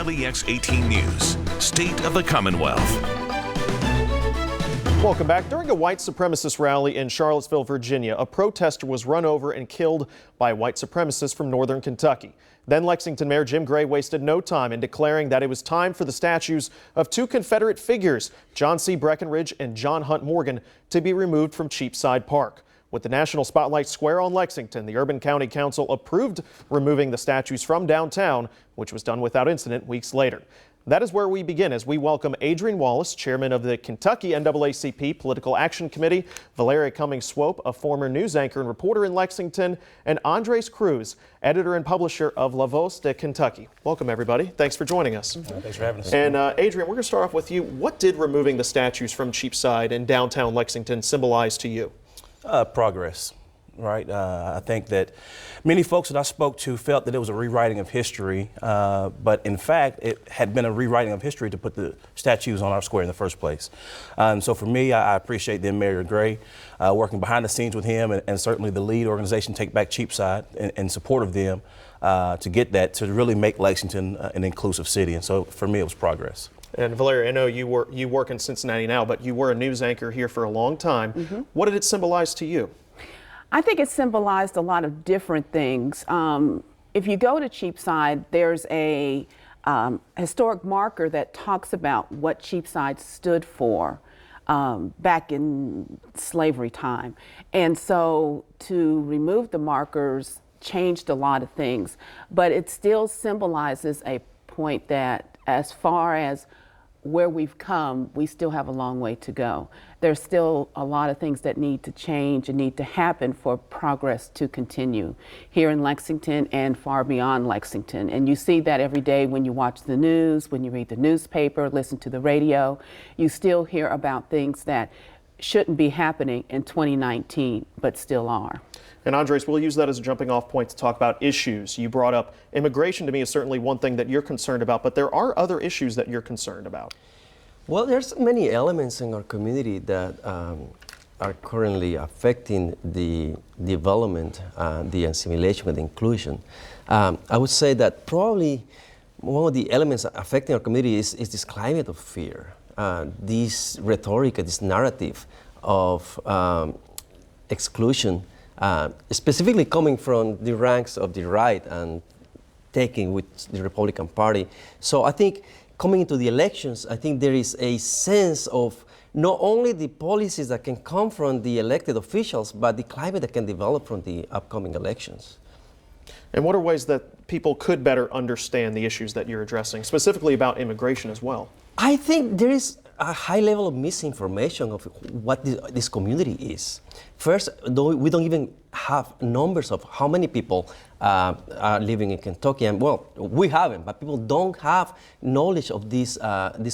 LEX 18 News, State of the Commonwealth. Welcome back. During a white supremacist rally in Charlottesville, Virginia, a protester was run over and killed by a white supremacist from northern Kentucky. Then Lexington Mayor Jim Gray wasted no time in declaring that it was time for the statues of two Confederate figures, John C. Breckinridge and John Hunt Morgan, to be removed from Cheapside Park. With the National Spotlight Square on Lexington, the Urban County Council approved removing the statues from downtown, which was done without incident weeks later. That is where we begin as we welcome Adrian Wallace, chairman of the Kentucky NAACP Political Action Committee, Valeria Cummings-Swope, a former news anchor and reporter in Lexington, and Andres Cruz, editor and publisher of La Voz de Kentucky. Welcome, everybody. Thanks for joining us. Thanks for having us. And Adrian, we're going to start off with you. What did removing the statues from Cheapside and downtown Lexington symbolize to you? Progress. Right. I think that many folks that I spoke to felt that it was a rewriting of history, but in fact, it had been a rewriting of history to put the statues on our square in the first place. So for me, I appreciate then Mayor Gray working behind the scenes with him and certainly the lead organization Take Back Cheapside in support of them to get that, to really make Lexington an inclusive city. And so for me, it was progress. And Valeria, I know you work in Cincinnati now, but you were a news anchor here for a long time. Mm-hmm. What did it symbolize to you? I think it symbolized a lot of different things. If you go to Cheapside, there's a historic marker that talks about what Cheapside stood for back in slavery time. And so to remove the markers changed a lot of things, but it still symbolizes a point that as far as where we've come, we still have a long way to go. There's still a lot of things that need to change and need to happen for progress to continue here in Lexington and far beyond Lexington. And you see that every day when you watch the news, when you read the newspaper, listen to the radio, you still hear about things that shouldn't be happening in 2019, but still are. And Andres, we'll use that as a jumping off point to talk about issues. You brought up immigration. To me is certainly one thing that you're concerned about, but there are other issues that you're concerned about. Well, there's many elements in our community that are currently affecting the development, the assimilation and the inclusion. I would say that probably one of the elements affecting our community is this climate of fear, this rhetoric, this narrative of exclusion, specifically coming from the ranks of the right and taking with the Republican Party. So I think coming into the elections, I think there is a sense of not only the policies that can come from the elected officials, but the climate that can develop from the upcoming elections. And what are ways that people could better understand the issues that you're addressing, specifically about immigration as well? I think there is a high level of misinformation of what this community is. First, though, we don't even have numbers of how many people are living in Kentucky. And well, we haven't, but people don't have knowledge of this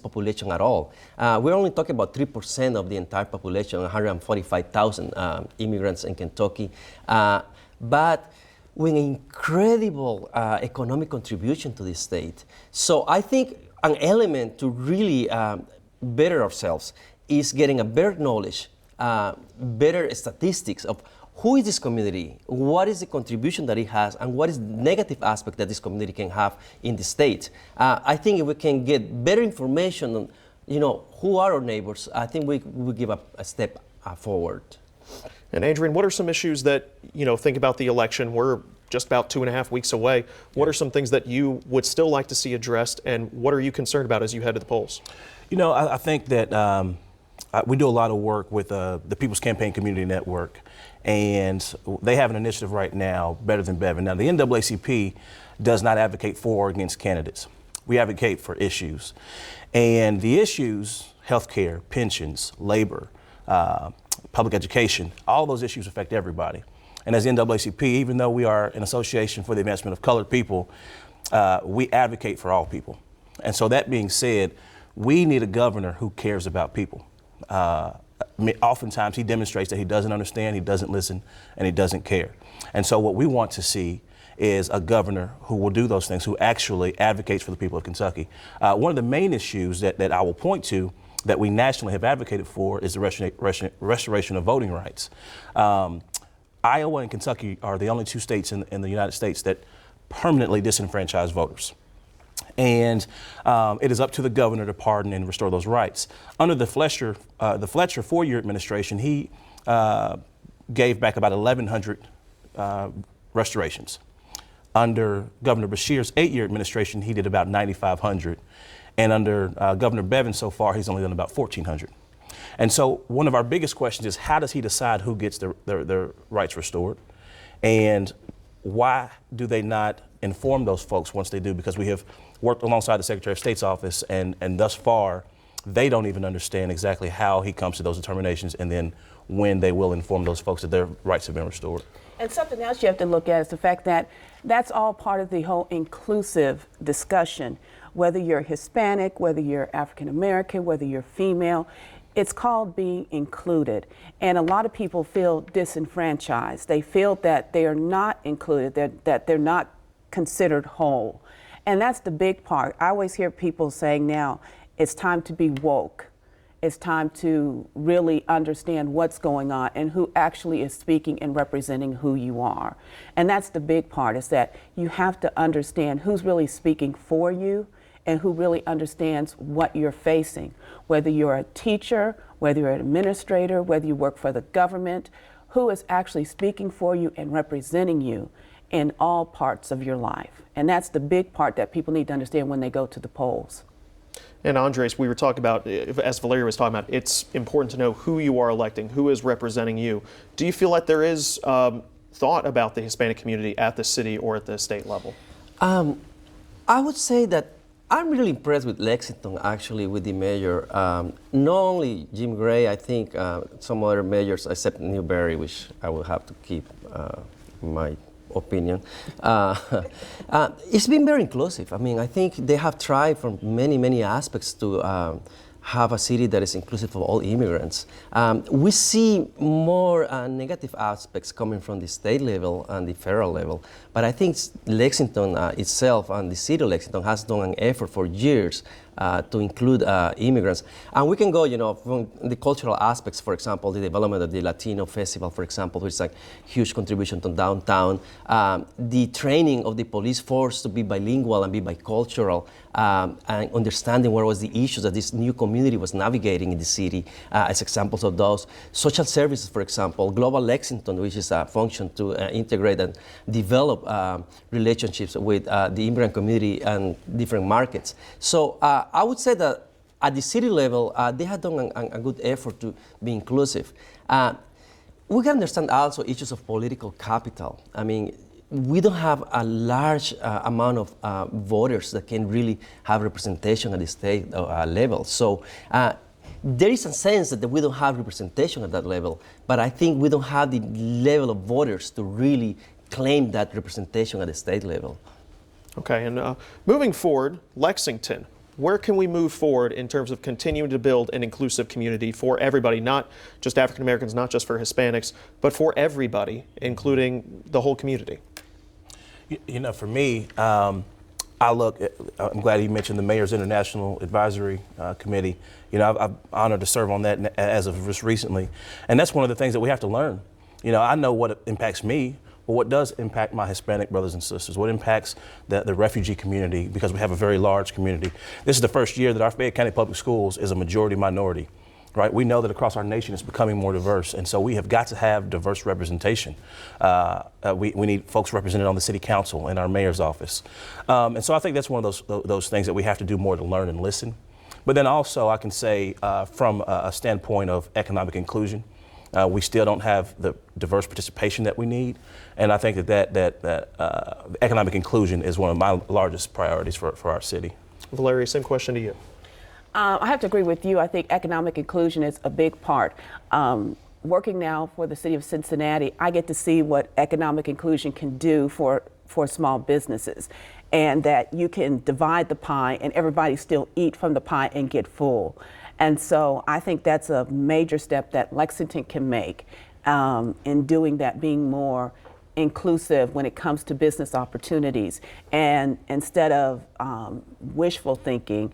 population at all. We're only talking about 3% of the entire population, 145,000 immigrants in Kentucky. But with an incredible economic contribution to the state. So I think an element to really better ourselves is getting a better knowledge, better statistics of who is this community, what is the contribution that it has, and what is the negative aspect that this community can have in the state. I think if we can get better information on, who are our neighbors, I think we will give a step forward. And Adrian, what are some issues that, think about the election? We're just about 2.5 weeks away. What are some things that you would still like to see addressed, and what are you concerned about as you head to the polls? I think that we do a lot of work with the People's Campaign Community Network, and they have an initiative right now, Better Than Bevin. Now, the NAACP does not advocate for or against candidates. We advocate for issues. And the issues, healthcare, pensions, labor, public education, all those issues affect everybody. And as the NAACP, even though we are an association for the advancement of colored people, we advocate for all people. And so that being said, we need a governor who cares about people. Oftentimes he demonstrates that he doesn't understand, he doesn't listen, and he doesn't care. And so what we want to see is a governor who will do those things, who actually advocates for the people of Kentucky. One of the main issues that I will point to that we nationally have advocated for is the restoration of voting rights. Iowa and Kentucky are the only two states in the United States that permanently disenfranchise voters. And it is up to the governor to pardon and restore those rights. Under the Fletcher 4-year administration, he gave back about 1,100 restorations. Under Governor Beshear's 8-year administration, he did about 9,500. And under Governor Bevin so far, he's only done about 1,400. And so one of our biggest questions is, how does he decide who gets their rights restored? And why do they not inform those folks once they do? Because we have worked alongside the Secretary of State's office, and thus far, they don't even understand exactly how he comes to those determinations and then when they will inform those folks that their rights have been restored. And something else you have to look at is the fact that that's all part of the whole inclusive discussion. Whether you're Hispanic, whether you're African American, whether you're female, it's called being included. And a lot of people feel disenfranchised. They feel that they are not included, that they're not considered whole. And that's the big part. I always hear people saying now, it's time to be woke. It's time to really understand what's going on and who actually is speaking and representing who you are. And that's the big part, is that you have to understand who's really speaking for you and who really understands what you're facing. Whether you're a teacher, whether you're an administrator, whether you work for the government, who is actually speaking for you and representing you in all parts of your life. And that's the big part that people need to understand when they go to the polls. And Andres, we were talking about, as Valeria was talking about, it's important to know who you are electing, who is representing you. Do you feel like there is thought about the Hispanic community at the city or at the state level? I would say that I'm really impressed with Lexington, actually, with the mayor. Not only Jim Gray, I think some other mayors, except Newberry, which I will have to keep my opinion. It's been very inclusive. I mean, I think they have tried from many aspects to have a city that is inclusive of all immigrants. We see more negative aspects coming from the state level and the federal level, but I think Lexington itself and the city of Lexington has done an effort for years to include immigrants. And we can go, from the cultural aspects, for example, the development of the Latino Festival, for example, which is a huge contribution to downtown, the training of the police force to be bilingual and be bicultural, and understanding what was the issues that this new community was navigating in the city, as examples of those. Social services, for example, Global Lexington, which is a function to integrate and develop relationships with the immigrant community and different markets. So I would say that at the city level, they have done a good effort to be inclusive. We can understand also issues of political capital. I mean, we don't have a large amount of voters that can really have representation at the state level. So there is a sense that we don't have representation at that level, but I think we don't have the level of voters to really claim that representation at the state level. Okay, and moving forward, Lexington, where can we move forward in terms of continuing to build an inclusive community for everybody, not just African Americans, not just for Hispanics, but for everybody, including the whole community? For me, I'm glad you mentioned the Mayor's International Advisory Committee. I'm honored to serve on that as of just recently. And that's one of the things that we have to learn. I know what impacts me, but what does impact my Hispanic brothers and sisters? What impacts the refugee community, because we have a very large community. This is the first year that our Fayette County Public Schools is a majority minority. Right? We know that across our nation it's becoming more diverse, and so we have got to have diverse representation. We need folks represented on the city council and our mayor's office. And so I think that's one of those things that we have to do more to learn and listen. But then also I can say from a standpoint of economic inclusion, we still don't have the diverse participation that we need. And I think that economic inclusion is one of my largest priorities for our city. Valeria, same question to you. I have to agree with you. I think economic inclusion is a big part. Working now for the city of Cincinnati, I get to see what economic inclusion can do for small businesses, and that you can divide the pie and everybody still eat from the pie and get full. And so I think that's a major step that Lexington can make in doing that, being more inclusive when it comes to business opportunities, and instead of wishful thinking,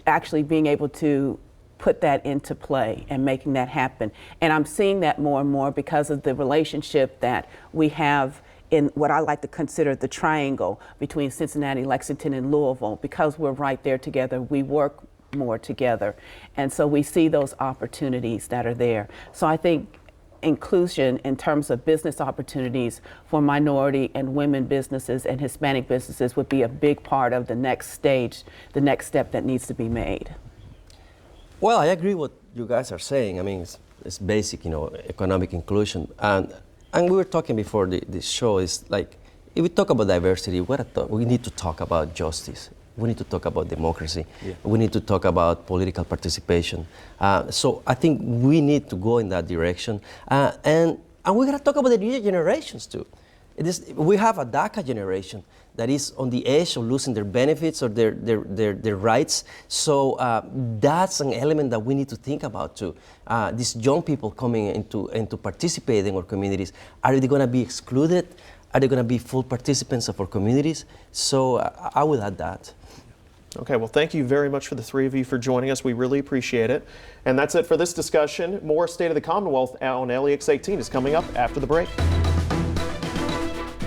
actually being able to put that into play and making that happen. And I'm seeing that more and more because of the relationship that we have in what I like to consider the triangle between Cincinnati, Lexington, and Louisville. Because we're right there together, we work more together. And so we see those opportunities that are there. So I think inclusion in terms of business opportunities for minority and women businesses and Hispanic businesses would be a big part of the next stage, the next step that needs to be made. Well, I agree what you guys are saying. I mean, it's basic, economic inclusion. And we were talking before this show, is like, if we talk about diversity, we need to talk about justice. We need to talk about democracy. Yeah. We need to talk about political participation. So I think we need to go in that direction. And we're going to talk about the new generations too. We have a DACA generation that is on the edge of losing their benefits or their rights. So that's an element that we need to think about too. These young people coming into participating in our communities, are they going to be excluded? Are they going to be full participants of our communities? So I will add that. Okay, well, thank you very much for the three of you for joining us. We really appreciate it. And that's it for this discussion. More State of the Commonwealth on LEX 18 is coming up after the break.